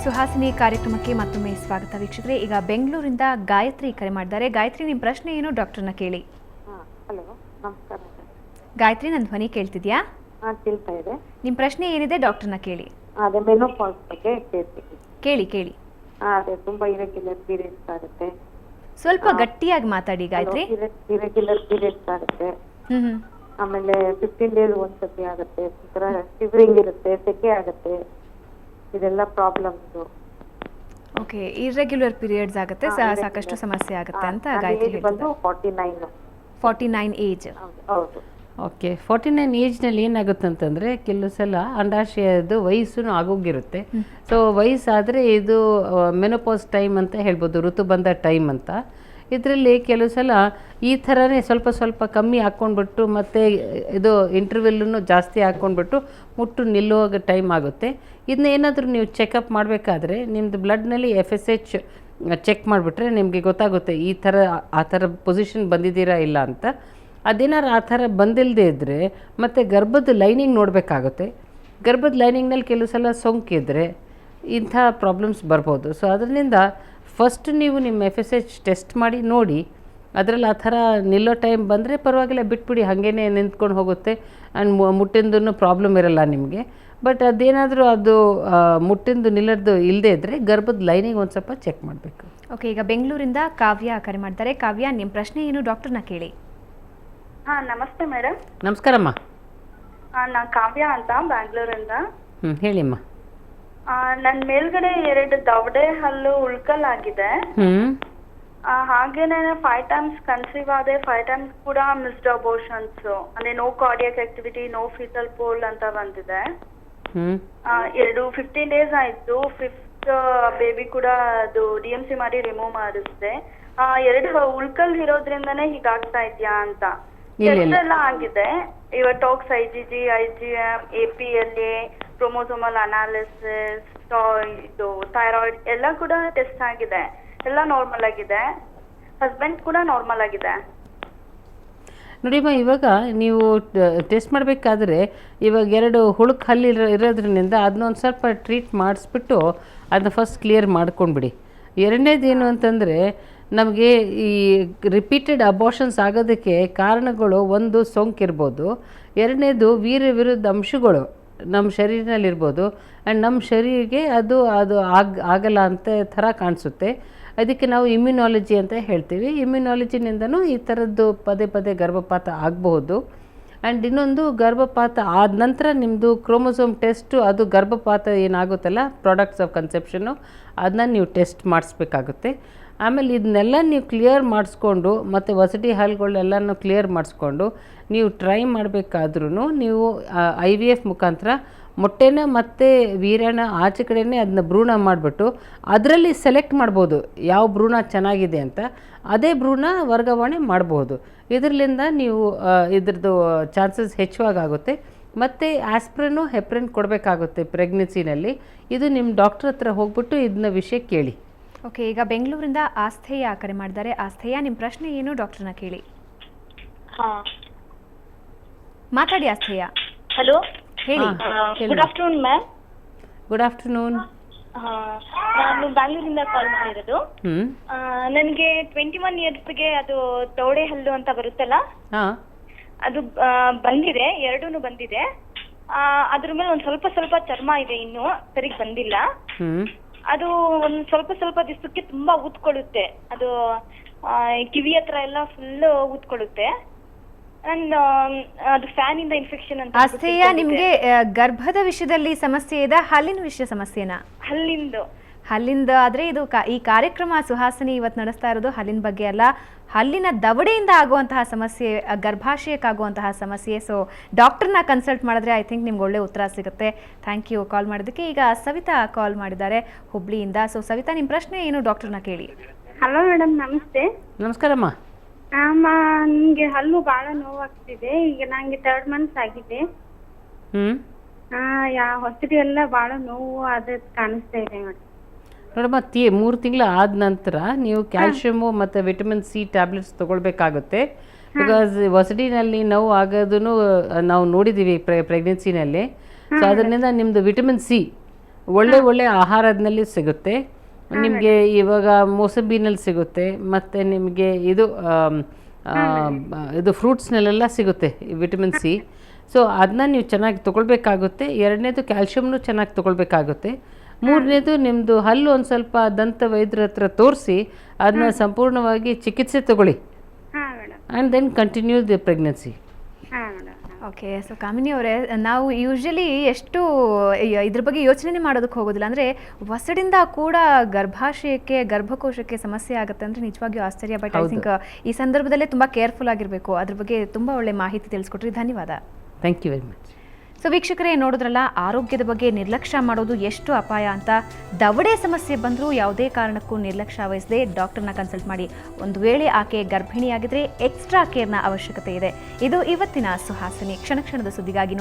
ಸುಹಾಸಿನಿ ಕಾರ್ಯಕ್ರಮಕ್ಕೆ ಮತ್ತೊಮ್ಮೆ ಸ್ವಾಗತ ವೀಕ್ಷಕರೇ. ಈಗ ಬೆಂಗಳೂರಿಂದ ಗಾಯತ್ರಿ ಕರೆ ಮಾಡಿದ್ದಾರೆ. ಗಾಯತ್ರಿ, ನಿಮ್ಮ ಪ್ರಶ್ನೆ ಏನು ಡಾಕ್ಟರ್ನ ಕೇಳಿ. ಹಲೋ, ನಮಸ್ಕಾರ. ಗಾಯತ್ರಿ, ನನ್ನ ಧ್ವನಿ ಕೇಳ್ತಿದ್ಯಾ? ಕೇಳ್ತಾ ಇದೆ. ನಿಮ್ಮ ಪ್ರಶ್ನೆ ಏನಿದೆ ಡಾಕ್ಟರ್ನ ಕೇಳಿ. ಅದೇ ಮೆನೋಪಾಸ್ ಬಗ್ಗೆ ಕೇಳಿ. ಅದೇ ತುಂಬಾ ಇರೆಗ್ಯುಲರ್ ಪೀರಿಯಡ್ಸ್ ಆಗುತ್ತೆ. ಸ್ವಲ್ಪ ಗಟ್ಟಿಯಾಗಿ ಮಾತಾಡಿ ಗಾಯತ್ರಿ. ಇರೆಗ್ಯುಲರ್ ಪೀರಿಯಡ್ಸ್ ಆಗುತ್ತೆ. ಆಮೇಲೆ 15 ಡೇಸ್ ಒಂದ್ಸತಿ ಆಗುತ್ತೆ. ಒಂಥರ ಶಿವರಿಂಗ್ ಇರುತ್ತೆ, ಸೆಕೆ ಆಗುತ್ತೆ. ಇದೆಲ್ಲ ಪ್ರಾಬ್ಲಮ್ಸ್. ಓಕೆ, ಇರ್ರೆಗ್ಯುಲರ್ ಪೀರಿಯಡ್ಸ್ ಆಗುತ್ತೆ, ಸಾಕಷ್ಟು ಸಮಸ್ಯೆ ಆಗುತ್ತೆ ಅಂತ ಗಾಯತ್ರಿ ಹೇಳ್ತಿದ್ದಾರೆ. 49 ಏಜ್. ಹೌದು. ಓಕೆ, 49 ಏಜ್ನಲ್ಲಿ ಏನಾಗುತ್ತೆ ಅಂತಂದರೆ ಕೆಲವು ಸಲ ಅಂಡಾಶಯದ ವಯಸ್ಸು ಆಗೋಗಿರುತ್ತೆ. ಸೊ ವಯಸ್ಸಾದರೆ ಇದು ಮೆನೋಪಾಸ್ ಟೈಮ್ ಅಂತ ಹೇಳ್ಬೋದು, ಋತುಬಂಧ ಟೈಮ್ ಅಂತ. ಇದರಲ್ಲಿ ಕೆಲವು ಸಲ ಈ ಥರನೇ ಸ್ವಲ್ಪ ಕಮ್ಮಿ ಹಾಕ್ಕೊಂಡ್ಬಿಟ್ಟು ಮತ್ತು ಇದು ಇಂಟರ್ವೆಲ್ಲೂ ಜಾಸ್ತಿ ಹಾಕ್ಕೊಂಡ್ಬಿಟ್ಟು ಮುಟ್ಟು ನಿಲ್ಲುವಾಗ ಟೈಮ್ ಆಗುತ್ತೆ. ಇದನ್ನ ಏನಾದರೂ ನೀವು ಚೆಕಪ್ ಮಾಡಬೇಕಾದ್ರೆ ನಿಮ್ಮದು ಬ್ಲಡ್ನಲ್ಲಿ FSH ಚೆಕ್ ಮಾಡಿಬಿಟ್ರೆ ನಿಮಗೆ ಗೊತ್ತಾಗುತ್ತೆ ಆ ಥರ ಪೊಸಿಷನ್ ಬಂದಿದ್ದೀರಾ ಇಲ್ಲ ಅಂತ. ಅದೇನಾರು ಆ ಥರ ಬಂದಿಲ್ಲದೆ ಇದ್ದರೆ ಮತ್ತು ಗರ್ಭದ ಲೈನಿಂಗ್ ನೋಡಬೇಕಾಗುತ್ತೆ. ಗರ್ಭದ ಲೈನಿಂಗ್ನಲ್ಲಿ ಕೆಲವು ಸಲ ಸೋಂಕಿದ್ರೆ ಇಂಥ ಪ್ರಾಬ್ಲಮ್ಸ್ ಬರ್ಬೋದು. ಸೊ ಅದರಿಂದ ಫಸ್ಟ್ ನೀವು ನಿಮ್ಮ FSH ಟೆಸ್ಟ್ ಮಾಡಿ ನೋಡಿ. ಅದರಲ್ಲಿ ಆ ಥರ ನಿಲ್ಲೋ ಟೈಮ್ ಬಂದರೆ ಪರವಾಗಿಲ್ಲ, ಬಿಟ್ಬಿಡಿ, ಹಾಗೇ ನಿಂತ್ಕೊಂಡು ಹೋಗುತ್ತೆ. ಆ್ಯಂಡ್ ಮುಟ್ಟಿಂದೂ ಪ್ರಾಬ್ಲಮ್ ಇರಲ್ಲ ನಿಮಗೆ. ಬಟ್ ಅದೇನಾದರೂ ಅದು ಮುಟ್ಟಿಂದು ನಿಲ್ಲೋದು ಇಲ್ಲದೇ ಇದ್ದರೆ ಗರ್ಭದ ಲೈನಿಂಗ್ ಒಂದು ಸ್ವಲ್ಪ ಚೆಕ್ ಮಾಡಬೇಕು. ಓಕೆ, ಈಗ ಬೆಂಗಳೂರಿಂದ ಕಾವ್ಯ ಕರೆ ಮಾಡ್ತಾರೆ. ಕಾವ್ಯ, ನಿಮ್ಮ ಪ್ರಶ್ನೆ ಏನು ಡಾಕ್ಟರ್ನ ಕೇಳಿ. ನಮಸ್ತೆ ಮೇಡಮ್. ನಮಸ್ಕಾರಮ್ಮ. ನಾ ಕಾವ್ಯ ಅಂತ ಬ್ಯಾಂಗ್ಳೂರಿಂದ. ಹೇಳಿಮ್ಮ. ನನ್ನ ಮೇಲ್ಗಡೆ 2 ದವಡೆ ಹಲ್ಲು ಉಳ್ಕಲಾಗಿದೆ. ಹಾಗೇನೆ 5 ಟೈಮ್ಸ್ ಕನ್ಸೀವ್ ಆದೆ. 5 ಟೈಮ್ಸ್ ಕೂಡ ಮಿಸ್ಡ್ ಅಬೋರ್ಷನ್ಸ್, ಅಂದ್ರೆ no cardiac activity, no fetal pole ಅಂತ ಬಂದಿದೆ. 15 ಡೇಸ್ ಆಯ್ತು. 5th ಬೇಬಿ ಕೂಡ ಅದು DMC ಮಾಡಿ ರಿಮೂವ್ ಮಾಡಿಸ್ದೆ. 2 ಉಳ್ಕಲ್ ಇರೋದ್ರಿಂದನೇ ಹೀಗಾಗ್ತಾ ಇದ್ಯಾ ಅಂತ ಟೆಸ್ಟ್ ಎಲ್ಲ ಆಗಿದೆ. ಇವಾಗ tox, IgG, IgM, APLA, chromosomal analysis, ಇದು ಥೈರಾಯ್ಡ್ ಎಲ್ಲ ಕೂಡ ಟೆಸ್ಟ್ ಆಗಿದೆ. ಎಲ್ಲ ನಾರ್ಮಲ್ ಆಗಿದೆ. ಹಸ್ಬೆಂಡ್ ಕೂಡ ನಾರ್ಮಲ್ ಆಗಿದೆ. ನೋಡಿಮ್ಮ, ಇವಾಗ ನೀವು ಟೆಸ್ಟ್ ಮಾಡಬೇಕಾದ್ರೆ ಇವಾಗ 2 ಹುಳುಕು ಹಲ್ಲಿ ಇರೋದ್ರಿಂದ ಅದನ್ನೊಂದು ಸ್ವಲ್ಪ ಟ್ರೀಟ್ ಮಾಡಿಸ್ಬಿಟ್ಟು ಅದನ್ನ ಫಸ್ಟ್ ಕ್ಲಿಯರ್ ಮಾಡ್ಕೊಂಡ್ಬಿಡಿ. ಎರಡನೇದೇನು ಅಂತಂದರೆ, ನಮಗೆ ಈ ರಿಪೀಟೆಡ್ ಅಬೋರ್ಷನ್ಸ್ ಆಗೋದಕ್ಕೆ ಕಾರಣಗಳು ಒಂದು ಸೋಂಕಿರ್ಬೋದು, ಎರಡನೇದು ವೀರ್ಯ ವಿರುದ್ಧ ಅಂಶಗಳು ನಮ್ಮ ಶರೀರದಲ್ಲಿರ್ಬೋದು. ಆ್ಯಂಡ್ ನಮ್ಮ ಶರೀರಕ್ಕೆ ಅದು ಆಗಲ್ಲ ಅಂತ ಥರ ಕಾಣಿಸುತ್ತೆ. ಅದಕ್ಕೆ ನಾವು ಇಮ್ಯುನಾಲಜಿ ಅಂತ ಹೇಳ್ತೀವಿ. ಇಮ್ಯುನಾಲಜಿನಿಂದನೂ ಈ ಥರದ್ದು ಪದೇ ಗರ್ಭಪಾತ ಆಗಬಹುದು. ಆ್ಯಂಡ್ ಇನ್ನೊಂದು, ಗರ್ಭಪಾತ ಆದ ನಂತರ ನಿಮ್ಮದು ಕ್ರೋಮೋಸೋಮ್ ಟೆಸ್ಟು, ಅದು ಗರ್ಭಪಾತ ಏನಾಗುತ್ತಲ್ಲ, ಪ್ರಾಡಕ್ಟ್ಸ್ ಆಫ್ ಕನ್ಸೆಪ್ಷನ್ನು, ಅದನ್ನ ನೀವು ಟೆಸ್ಟ್ ಮಾಡಿಸ್ಬೇಕಾಗುತ್ತೆ. ಆಮೇಲೆ ಇದನ್ನೆಲ್ಲ ನೀವು ಕ್ಲಿಯರ್ ಮಾಡಿಸ್ಕೊಂಡು ಮತ್ತು ವಸತಿ ಹಾಲ್ಗಳೆಲ್ಲನೂ ಕ್ಲಿಯರ್ ಮಾಡಿಸ್ಕೊಂಡು ನೀವು ಟ್ರೈ ಮಾಡಬೇಕಾದ್ರೂ ನೀವು IVF ಮುಖಾಂತರ ಮೊಟ್ಟೆನ ಮತ್ತು ವೀರ್ಯನ ಆಚೆ ಕಡೆಯೇ ಅದನ್ನ ಭ್ರೂಣ ಮಾಡಿಬಿಟ್ಟು ಅದರಲ್ಲಿ ಸೆಲೆಕ್ಟ್ ಮಾಡ್ಬೋದು ಯಾವ ಭ್ರೂಣ ಚೆನ್ನಾಗಿದೆ ಅಂತ. ಅದೇ ಭ್ರೂಣ ವರ್ಗಾವಣೆ ಮಾಡ್ಬೋದು. ಇದರಿಂದ ನೀವು ಇದ್ರದ್ದು ಚಾನ್ಸಸ್ ಹೆಚ್ಚಾಗುತ್ತೆ. ಮತ್ತು ಆಸ್ಪ್ರಿನ್ನು ಹೆಪ್ರಿನ್ ಕೊಡಬೇಕಾಗುತ್ತೆ ಪ್ರೆಗ್ನೆನ್ಸಿನಲ್ಲಿ. ಇದು ನಿಮ್ಮ ಡಾಕ್ಟ್ರ್ ಹತ್ರ ಹೋಗ್ಬಿಟ್ಟು ಇದನ್ನ ವಿಷಯ ಕೇಳಿ. ಓಕೆ, ಈಗ ಬೆಂಗಳೂರಿಂದ ಆಸ್ಥೇಯ ಕರೆ ಮಾಡಿದ್ದಾರೆ. ಆಸ್ಥೇಯ, ನಿಮ್ಮ ಪ್ರಶ್ನೆ ಏನು ಡಾಕ್ಟರ್ನ ಕೇಳಿ. ಮಾತಾಡಿ ಆಸ್ಥೇಯ. ಹಲೋ, ಹೇಳಿ. Good afternoon ma'am. Good afternoon. ನಾನು ಬ್ಯಾಂಗ್ಳೂರಿಂದ ಕಾಲ್ ಮಾಡಿರೋದು. ನನಗೆ 21 ಇಯರ್ಸ್ಗೆ ಅದು ದೌಡೆ ಹಲ್ಲು ಅಂತ ಬರುತ್ತಲ್ಲ, ಅದು ಬಂದಿದೆ. 2 ಬಂದಿದೆ. ಅದ್ರ ಮೇಲೆ ಒಂದು ಸ್ವಲ್ಪ ಚರ್ಮ ಇದೆ, ಇನ್ನು ಸರಿಗೆ ಬಂದಿಲ್ಲ. ಅದು ಒಂದು ಸ್ವಲ್ಪ ದಿವಸಕ್ಕೆ ತುಂಬಾ ಊದ್ಕೊಳ್ಳುತ್ತೆ. ಅದು ಕಿವಿ ಹತ್ರ ಎಲ್ಲ ಫುಲ್ ಊದ್ಕೊಳ್ಳುತ್ತೆ. ಅದು ಫ್ಯಾನ್ ಇಂದ ಇನ್ಫೆಕ್ಷನ್ ಅಂತ. ಆಸ್ಥೇಯ, ನಿಮ್ಗೆ ಗರ್ಭದ ವಿಷಯದಲ್ಲಿ ಸಮಸ್ಯೆ ಇದೆ, ಹಲ್ಲಿನ ವಿಷಯ ಸಮಸ್ಯೆನಾ? ಹಲ್ಲಿಂದ ಆದ್ರೆ ಇದು ಈ ಕಾರ್ಯಕ್ರಮ ಸುಹಾಸಿನಿ ಇವತ್ತು ನಡೆಸ್ತಾ ಇರೋದು ಹಲ್ಲಿನ ಬಗ್ಗೆ ಅಲ್ಲ, ಹಲ್ಲಿನ ದವಡೆಯಿಂದ ಆಗುವಂತಹ ಸಮಸ್ಯೆ, ಗರ್ಭಾಶಯಕ್ಕಾಗುವಂತಹ ಸಮಸ್ಯೆ. ಸೊ ಡಾಕ್ಟರ್ನ ಕನ್ಸಲ್ಟ್ ಮಾಡಿದ್ರೆ ಐ ಥಿಂಕ್ ನಿಮ್ಗೆ ಒಳ್ಳೆ ಉತ್ತರ ಸಿಗುತ್ತೆ. ಥ್ಯಾಂಕ್ ಯು ಕಾಲ್ ಮಾಡೋದಕ್ಕೆ. ಈಗ ಸವಿತಾ ಕಾಲ್ ಮಾಡಿದ್ದಾರೆ ಹುಬ್ಳಿಯಿಂದ. ಸೊ ಸವಿತಾ, ನಿಮ್ಮ ಪ್ರಶ್ನೆ ಏನು ಡಾಕ್ಟರ್ನ ಕೇಳಿ. ಹಲೋ ಮೇಡಮ್, ನಮಸ್ತೆ. ನಮಸ್ಕಾರಮ್ಮ. ನನಗೆ ಹಲ್ಲು ಬಹಳ ನೋವಾಗ್ತಿದೆ. ಈಗ ನಂಗೆ 3 ಮಂತ್ಸ್ ಆಗಿದೆ. ಹೊಸಡಿ ಎಲ್ಲ ಬಹಳ ನೋವು ಅದ ಕಾಣಿಸ್ತಾ ಇದೆ ಮೇಡಮ್. ನೋಡಮ್ಮ, 3 ತಿಂಗಳು ಆದ ನಂತರ ನೀವು ಕ್ಯಾಲ್ಶಿಯಮು ಮತ್ತು ವಿಟಮಿನ್ C ಟ್ಯಾಬ್ಲೆಟ್ಸ್ ತೊಗೊಳ್ಬೇಕಾಗುತ್ತೆ. ಬಿಕಾಸ್ ವಸಡಿನಲ್ಲಿ ನೋವು ಆಗೋದನ್ನು ನಾವು ನೋಡಿದ್ದೀವಿ ಪ್ರೆಗ್ನೆನ್ಸಿನಲ್ಲಿ. ಸೊ ಅದರಿಂದ ನಿಮ್ಮದು ವಿಟಮಿನ್ C ಒಳ್ಳೆ ಆಹಾರದಲ್ಲಿ ಸಿಗುತ್ತೆ ನಿಮಗೆ. ಇವಾಗ ಮೋಸಂಬಿನಲ್ಲಿ ಸಿಗುತ್ತೆ, ಮತ್ತು ನಿಮಗೆ ಇದು ಫ್ರೂಟ್ಸ್ನಲ್ಲೆಲ್ಲ ಸಿಗುತ್ತೆ ವಿಟಮಿನ್ ಸಿ. ಸೊ ಅದನ್ನ ನೀವು ಚೆನ್ನಾಗಿ ತೊಗೊಳ್ಬೇಕಾಗುತ್ತೆ. ಎರಡನೇದು ಕ್ಯಾಲ್ಶಿಯಮ್ನು ಚೆನ್ನಾಗಿ ತೊಗೊಳ್ಬೇಕಾಗುತ್ತೆ. ಮೂರನೇದು ನಿಮ್ಮದು ಹಲ್ಲು ಒಂದು ಸ್ವಲ್ಪ ದಂತ ವೈದ್ಯರ ಹತ್ರ ತೋರಿಸಿ ಅದನ್ನ ಸಂಪೂರ್ಣವಾಗಿ ಚಿಕಿತ್ಸೆ ತಗೊಳ್ಳಿ. And then continue the pregnancy. Okay. So Kamini ಅವರೇ, ನಾವು ಯೂಶ್ವಲಿ ಎಷ್ಟು ಇದ್ರ ಬಗ್ಗೆ ಯೋಚನೆ ಮಾಡೋದಕ್ಕೆ ಹೋಗೋದಿಲ್ಲ. ಅಂದರೆ ಹೊಸಡಿಂದ ಕೂಡ ಗರ್ಭಾಶಯಕ್ಕೆ ಗರ್ಭಕೋಶಕ್ಕೆ ಸಮಸ್ಯೆ ಆಗುತ್ತೆ ಅಂದರೆ ನಿಜವಾಗಿಯೂ ಆಶ್ಚರ್ಯ. ಬಟ್ ಐ ಥಿಂಕ್ ಈ ಸಂದರ್ಭದಲ್ಲೇ ತುಂಬ ಕೇರ್ಫುಲ್ ಆಗಿರಬೇಕು. ಅದ್ರ ಬಗ್ಗೆ ತುಂಬ ಒಳ್ಳೆ ಮಾಹಿತಿ ತಿಳಿಸ್ಕೊಟ್ರಿ, ಧನ್ಯವಾದ. Thank you very much. So ವೀಕ್ಷಕರೇ, ನೋಡಿದ್ರಲ್ಲ ಆರೋಗ್ಯದ ಬಗ್ಗೆ ನಿರ್ಲಕ್ಷ್ಯ ಮಾಡೋದು ಎಷ್ಟು ಅಪಾಯ ಅಂತ. ದವಡೆ ಸಮಸ್ಯೆ ಬಂದರೂ ಯಾವುದೇ ಕಾರಣಕ್ಕೂ ನಿರ್ಲಕ್ಷ್ಯ ವಹಿಸದೆ ಡಾಕ್ಟರ್ನ ಕನ್ಸಲ್ಟ್ ಮಾಡಿ. ಒಂದು ವೇಳೆ ಆಕೆ ಗರ್ಭಿಣಿಯಾಗಿದ್ದರೆ ಎಕ್ಸ್ಟ್ರಾ ಕೇರ್ನ ಅವಶ್ಯಕತೆ ಇದೆ. ಇದು ಇವತ್ತಿನ ಸುಹಾಸಿನಿ. ಕ್ಷಣ ಕ್ಷಣದ ಸುದ್ದಿಗಾಗಿ